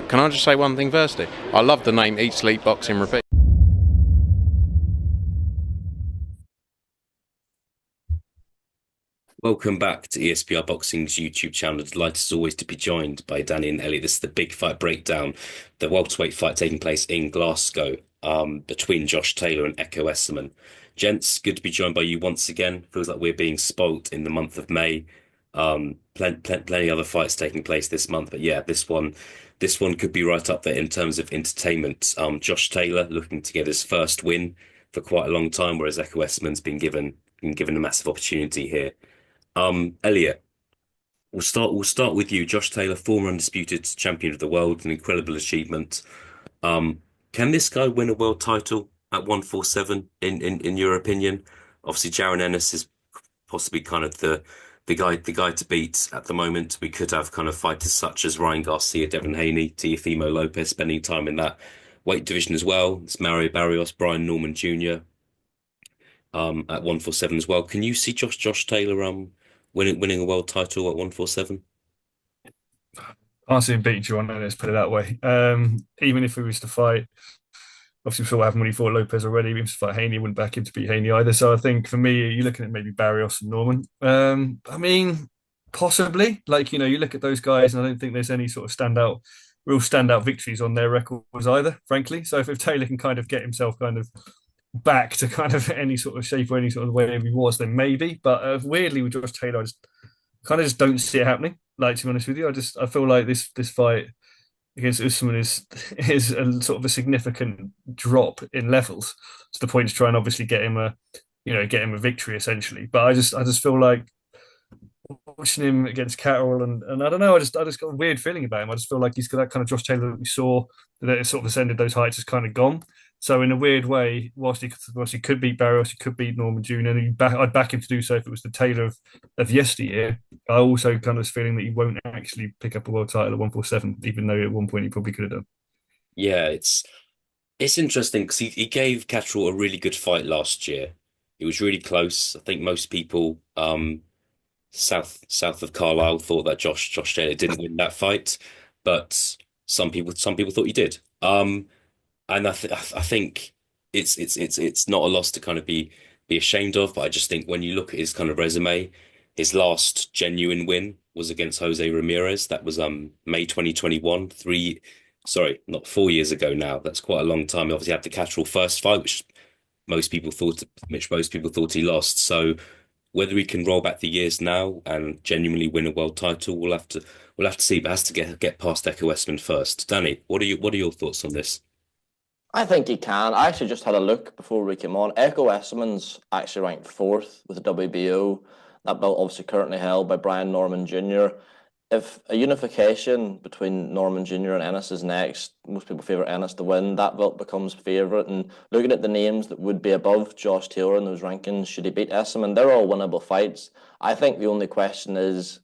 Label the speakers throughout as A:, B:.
A: Can I just say one thing firstly? I love the name Eat Sleep Boxing Repeat.
B: Welcome back to ESBR Boxing's YouTube channel. Delighted as always to be joined by Danny and Elliot. This is the big fight breakdown, the welterweight fight taking place in Glasgow, between Josh Taylor and Ekow Essuman. Gents, good to be joined by you once again. Feels like we're being spoilt in the month of May. Plenty other fights taking place this month, but yeah, this one could be right up there in terms of entertainment. Josh Taylor looking to get his first win for quite a long time, whereas Ekow Essuman's been given a massive opportunity here. Elliot, we'll start with you. Josh Taylor, former undisputed champion of the world, an incredible achievement. Can this guy win a world title at 147 in your opinion? Obviously, Jaron Ennis is possibly kind of the guy to beat at the moment. We could have kind of fighters such as Ryan Garcia, Devin Haney, Teofimo Lopez spending time in that weight division as well. It's Mario Barrios, Brian Norman Jr. At 147 as well. Can you see Josh Taylor winning a world title at 147?
C: Can't see him beating Toronto, let's put it that way. Even if he was to fight, obviously we saw what happened when he fought Lopez already. If he was to fight Haney, he wouldn't back him to beat Haney either. So I think for me, you're looking at maybe Barrios and Norman. I mean, possibly. Like, you look at those guys, and I don't think there's any sort of real standout victories on their records either, frankly. So if Taylor can kind of get himself kind of back to kind of any sort of shape or any sort of way he was, then maybe. But weirdly, with Josh Taylor, I just don't see it happening. Like, to be honest with you, I feel like this fight against Usman is a sort of a significant drop in levels to the point to try and obviously get him a victory essentially. But I just feel like watching him against Catterall and I don't know, I just got a weird feeling about him. I just feel like he's got that kind of Josh Taylor that we saw that sort of ascended those heights has kind of gone. So in a weird way, whilst he could beat Barrios, he could beat Norman Jr. and I'd back him to do so if it was the Taylor of yesteryear. I also kind of was feeling that he won't actually pick up a world title at 147, even though at one point he probably could have done.
B: Yeah, it's interesting because he gave Catterall a really good fight last year. It was really close. I think most people south of Carlisle thought that Josh Taylor didn't win that fight, but some people thought he did. And I think it's not a loss to kind of be ashamed of, but I just think when you look at his kind of resume, his last genuine win was against Jose Ramirez. That was May 2021, sorry, not 4 years ago now. That's quite a long time. He obviously had the Catterall first fight, which most people thought he lost. So whether he can roll back the years now and genuinely win a world title, we'll have to see. But it has to get past Ekow Essuman first. Danny, what are your thoughts on this?
D: I think he can. I actually just had a look before we came on. Ekow Essuman's actually ranked fourth with the WBO. That belt obviously currently held by Brian Norman Jr. If a unification between Norman Jr. and Ennis is next, most people favour Ennis to win. That belt becomes favourite. And looking at the names that would be above Josh Taylor in those rankings, should he beat Essuman, they're all winnable fights. I think the only question is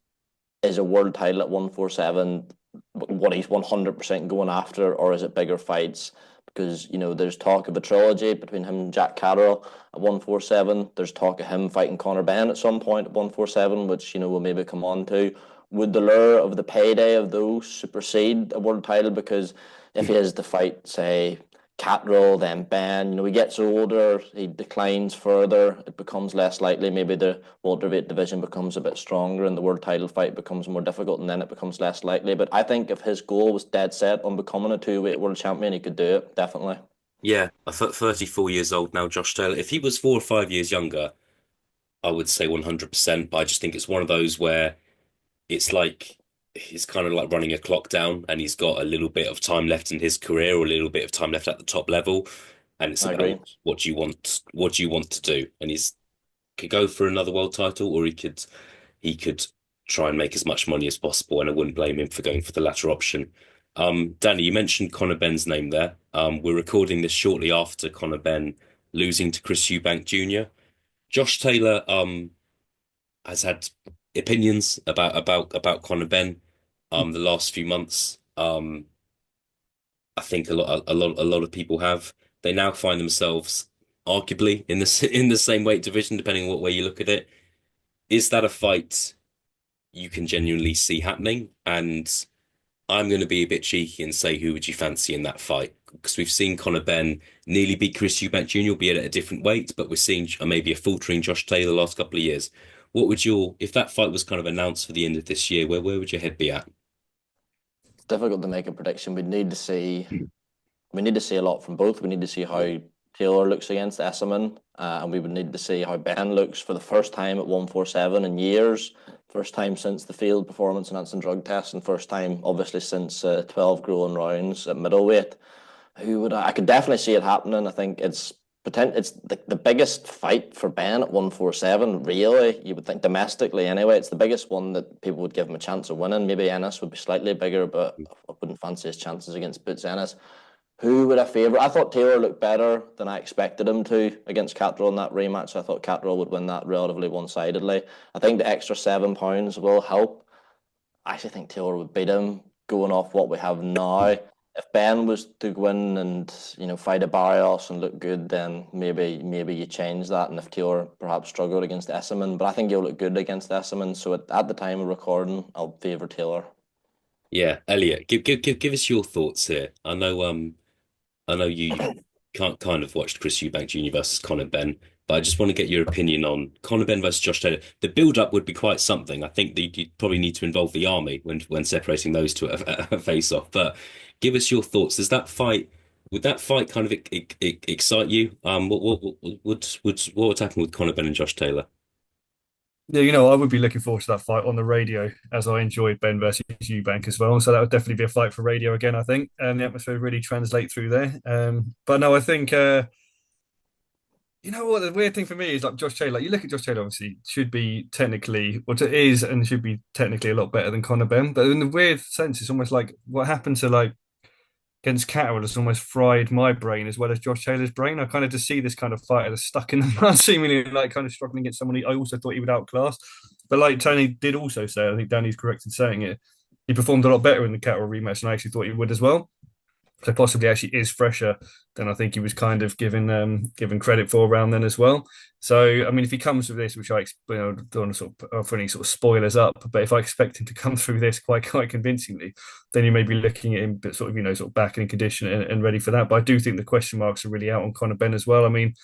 D: a world title at 147 what he's 100% going after, or is it bigger fights? Because, there's talk of a trilogy between him and Jack Catterall at 147. There's talk of him fighting Conor Benn at some point at 147, which, we'll maybe come on to. Would the lure of the payday of those supersede a world title? Because if he is to fight, say, Catterall, then Ben, he gets older, he declines further, it becomes less likely. Maybe the welterweight division becomes a bit stronger and the world title fight becomes more difficult, and then it becomes less likely. But I think if his goal was dead set on becoming a two-weight world champion, he could do it, definitely.
B: Yeah, I thought 34 years old now, Josh Taylor. If he was 4 or 5 years younger, I would say 100%. But I just think it's one of those where it's like he's kind of like running a clock down, and he's got a little bit of time left in his career, or a little bit of time left at the top level, and it's
D: I agree.
B: about what you want to do. And he's could go for another world title, or he could try and make as much money as possible, and I wouldn't blame him for going for the latter option. Danny, you mentioned Conor Benn's name there. We're recording this shortly after Conor Benn losing to Chris Eubank Jr. Josh Taylor has had opinions about Conor Benn the last few months. I think a lot of people have. They now find themselves arguably in the same weight division, depending on what way you look at it. Is that a fight you can genuinely see happening? And I'm going to be a bit cheeky and say, who would you fancy in that fight? Because we've seen Conor Benn nearly beat Chris Eubank Jr., be it at a different weight, but we're seeing maybe a faltering Josh Taylor the last couple of years. What would if that fight was kind of announced for the end of this year, where would your head be at?
D: It's difficult to make a prediction. We need to see a lot from both. We need to see how Taylor looks against Essuman, and we would need to see how Ben looks for the first time at 147 in years. First time since the field performance enhancing drug test, and first time obviously since 12 grueling rounds at middleweight. I could definitely see it happening. I think it's the biggest fight for Ben at 147, really. You would think domestically anyway, it's the biggest one that people would give him a chance of winning. Maybe Ennis would be slightly bigger, but I wouldn't fancy his chances against Boots Ennis. Who would I favour? I thought Taylor looked better than I expected him to against Catterall in that rematch. I thought Catterall would win that relatively one-sidedly. I think the extra £7 will help. I actually think Taylor would beat him going off what we have now. If Ben was to go in and fight a Barrios and look good, then maybe you change that. And if Taylor perhaps struggled against Essuman, but I think he'll look good against Essuman. So at the time of recording, I'll favour Taylor.
B: Yeah, Elliot, give us your thoughts here. I know you can't kind of watched Chris Eubank Jr. versus Conor Benn, but I just want to get your opinion on Conor Benn versus Josh Taylor. The build-up would be quite something. I think that you'd probably need to involve the army when separating those two at a face-off. But give us your thoughts. Would that fight kind of excite you? What would happen with Conor Benn and Josh Taylor?
C: Yeah, I would be looking forward to that fight on the radio, as I enjoyed Ben versus Eubank as well. So that would definitely be a fight for radio again, I think, and the atmosphere would really translate through there. But no, I think what the weird thing for me is like Josh Taylor. Like, you look at Josh Taylor, obviously should be technically what it is, and should be technically a lot better than Conor Benn. But in the weird sense, it's almost like what happened to like against Catterall has almost fried my brain as well as Josh Taylor's brain. I kind of just see this kind of fighter that's stuck in the mud, seemingly like kind of struggling against someone I also thought he would outclass. But like Tony did also say, I think Danny's correct in saying it, he performed a lot better in the Catterall rematch than I actually thought he would as well. So possibly actually is fresher than I think he was kind of given credit for around then as well. So I mean, if he comes with this, which I don't want to sort of offer any sort of spoilers up, but if I expect him to come through this quite convincingly, then you may be looking at him, but sort of back in condition and ready for that. But I do think the question marks are really out on Conor Benn as well. I mean,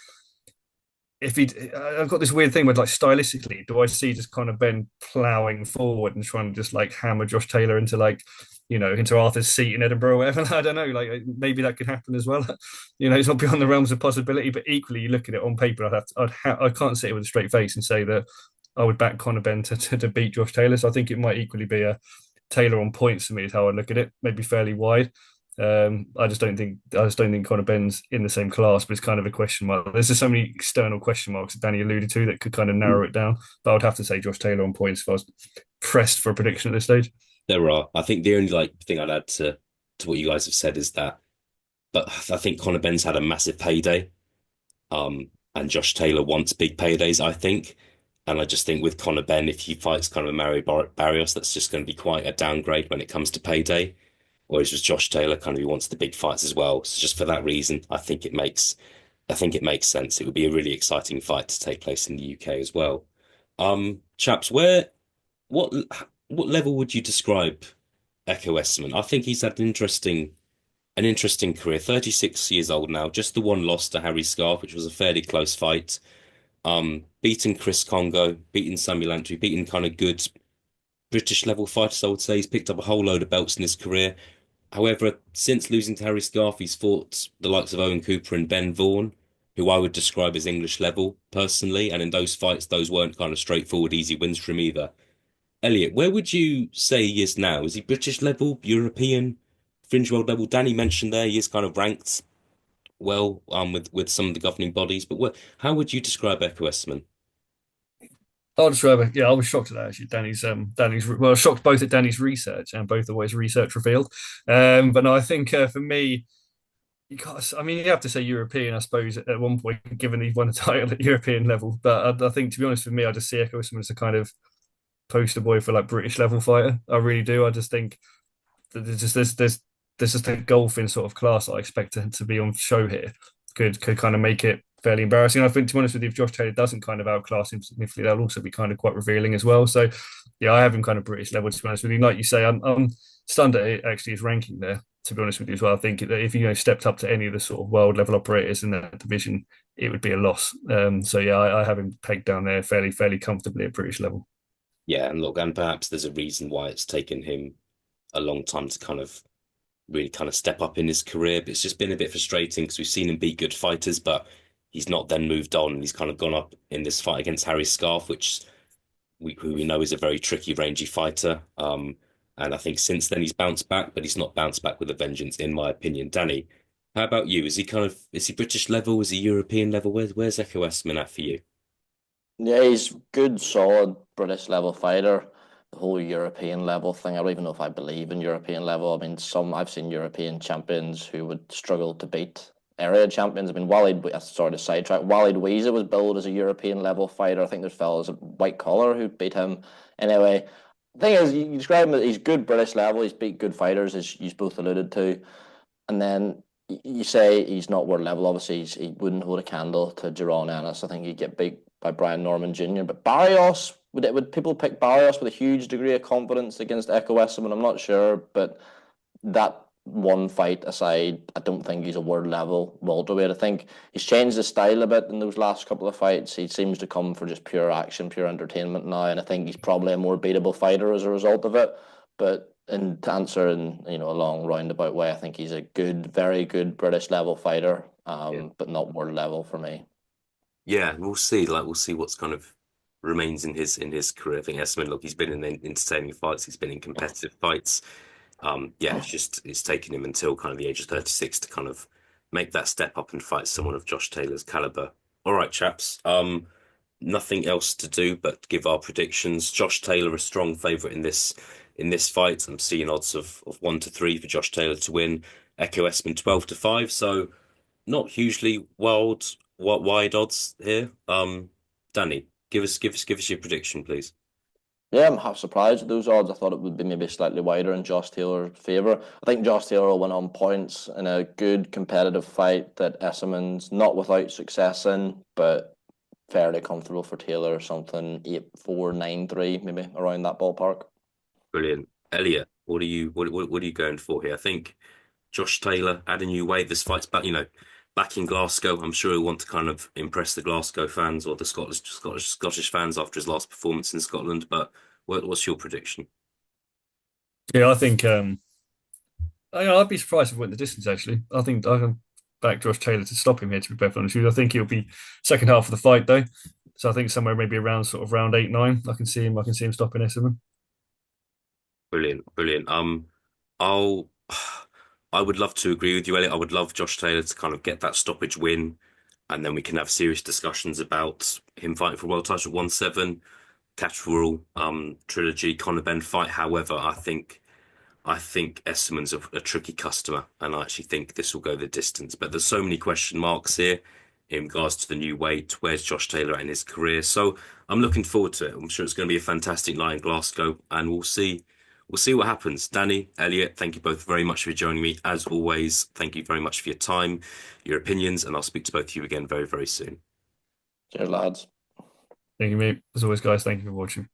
C: I've got this weird thing with like stylistically, do I see just kind of Ben plowing forward and trying to just like hammer Josh Taylor into like, into Arthur's seat in Edinburgh or whatever? I don't know. Like maybe that could happen as well. It's not beyond the realms of possibility. But equally, you look at it on paper, I can't sit here with a straight face and say that I would back Conor Benn to beat Josh Taylor. So I think it might equally be a Taylor on points for me is how I look at it. Maybe fairly wide. I just don't think Conor Benn's in the same class, but it's kind of a question mark. There's just so many external question marks that Danny alluded to that could kind of narrow it down. But I would have to say Josh Taylor on points if I was pressed for a prediction at this stage.
B: There are. I think the only thing I'd add to what you guys have said is that, but I think Conor Benn's had a massive payday, and Josh Taylor wants big paydays, I think. And I just think with Conor Benn, if he fights kind of a Mario Barrios, that's just going to be quite a downgrade when it comes to payday. Whereas with Josh Taylor, kind of he wants the big fights as well. So just for that reason, I think it makes sense. It would be a really exciting fight to take place in the UK as well. Chaps, what level would you describe Ekow Essuman? I think he's had an interesting career. 36 years old now. Just the one loss to Harry Scarf, which was a fairly close fight. Beaten Chris Congo, beaten Samuel Antwi, beaten kind of good British level fighters, I would say. He's picked up a whole load of belts in his career. However, since losing to Harry Scarf, he's fought the likes of Owen Cooper and Ben Vaughan, who I would describe as English level personally. And in those fights, those weren't kind of straightforward, easy wins for him either. Elliot, where would you say he is now? Is he British level, European, fringe world level? Danny mentioned there he is kind of ranked well with some of the governing bodies, but how would you describe Ekow Essuman?
C: I'll describe it. Yeah, I was shocked at that actually. Well, shocked both at Danny's research and both the ways research revealed. But no, I think for me, you have to say European, I suppose, at one point, given he won a title at European level. But I think, to be honest, for me, I just see Ekow Essuman as a kind of poster boy for like British level fighter. I really do. I just think that there's just a golfing sort of class I expect to be on show here. Could kind of make it fairly embarrassing. I think, to be honest with you, if Josh Taylor doesn't kind of outclass him significantly, that'll also be kind of quite revealing as well. So, yeah, I have him kind of British level, to be honest with you. Like you say, I'm Stunder actually his ranking there, to be honest with you as well. I think that if you stepped up to any of the sort of world level operators in that division, it would be a loss. So yeah, I have him pegged down there fairly comfortably at British level.
B: Yeah, and look, and perhaps there's a reason why it's taken him a long time to kind of really kind of step up in his career. But it's just been a bit frustrating because we've seen him beat good fighters, but he's not then moved on. He's kind of gone up in this fight against Harry Scarf, who we know is a very tricky, rangy fighter. And I think since then he's bounced back, but he's not bounced back with a vengeance, in my opinion. Danny, how about you? Is he British level? Is he European level? Where's Ekow Essuman at for you?
D: Yeah, he's good, solid British level fighter. The whole European level thing, I don't even know if I believe in European level. I mean, I've seen European champions who would struggle to beat area champions. I mean, sorry to sidetrack, Walid Weezer was billed as a European level fighter. I think there's fellas at white collar who beat him. Anyway, the thing is, you describe him as he's good British level. He's beat good fighters, as you both alluded to. And then you say he's not world level. Obviously, he wouldn't hold a candle to Jerron Ennis. I think he'd get beat by Brian Norman Jr. But Barrios, would people pick Barrios with a huge degree of confidence against Ekow Essuman? I'm not sure, but that one fight aside, I don't think he's a world level welterweight. I think he's changed his style a bit in those last couple of fights. He seems to come for just pure action, pure entertainment now, and I think he's probably a more beatable fighter as a result of it. But to answer in a long roundabout way, I think he's a good, very good British level fighter,
B: Yeah.
D: but not world level for me.
B: Yeah, we'll see. Like we'll see what's kind of remains in his career. I think Essuman, look, he's been in entertaining fights, he's been in competitive fights. Yeah, it's taken him until kind of the age of 36 to kind of make that step up and fight someone of Josh Taylor's caliber. All right, chaps. Nothing else to do but give our predictions. Josh Taylor a strong favourite in this fight. I'm seeing odds of 1-3 for Josh Taylor to win. Ekow Essuman 12-5. So not hugely wide odds here. Danny, give us your prediction, please.
D: Yeah, I'm half surprised at those odds. I thought it would be maybe slightly wider in Josh Taylor's favour. I think Josh Taylor will win on points in a good competitive fight that Essuman's not without success in, but fairly comfortable for Taylor, something 8-4, 9-3, maybe around that ballpark.
B: Brilliant. Elliot, what are you going for here? I think Josh Taylor add a new weight. This fight's back in Glasgow. I'm sure he'll want to kind of impress the Glasgow fans or the Scottish fans after his last performance in Scotland. But what's your prediction?
C: Yeah, I think I'd be surprised if it went the distance. Actually, I think I can back Josh Taylor to stop him here. To be perfectly honest with you, I think he'll be second half of the fight though. So I think somewhere maybe around sort of round 8-9, I can see him. I can see him stopping Essuman.
B: Brilliant, brilliant. I'll I would love to agree with you, Elliot. I would love Josh Taylor to kind of get that stoppage win, and then we can have serious discussions about him fighting for world title 1-7, Catterall, trilogy, Conor Benn fight. However, I think Essuman's a tricky customer, and I actually think this will go the distance. But there's so many question marks here in regards to the new weight. Where's Josh Taylor at in his career? So I'm looking forward to it. I'm sure it's going to be a fantastic night in Glasgow, and we'll see. We'll see what happens. Danny, Elliot, thank you both very much for joining me. As always, thank you very much for your time, your opinions, and I'll speak to both of you again very, very soon.
D: Cheers, lads.
C: Thank you, mate. As always, guys, thank you for watching.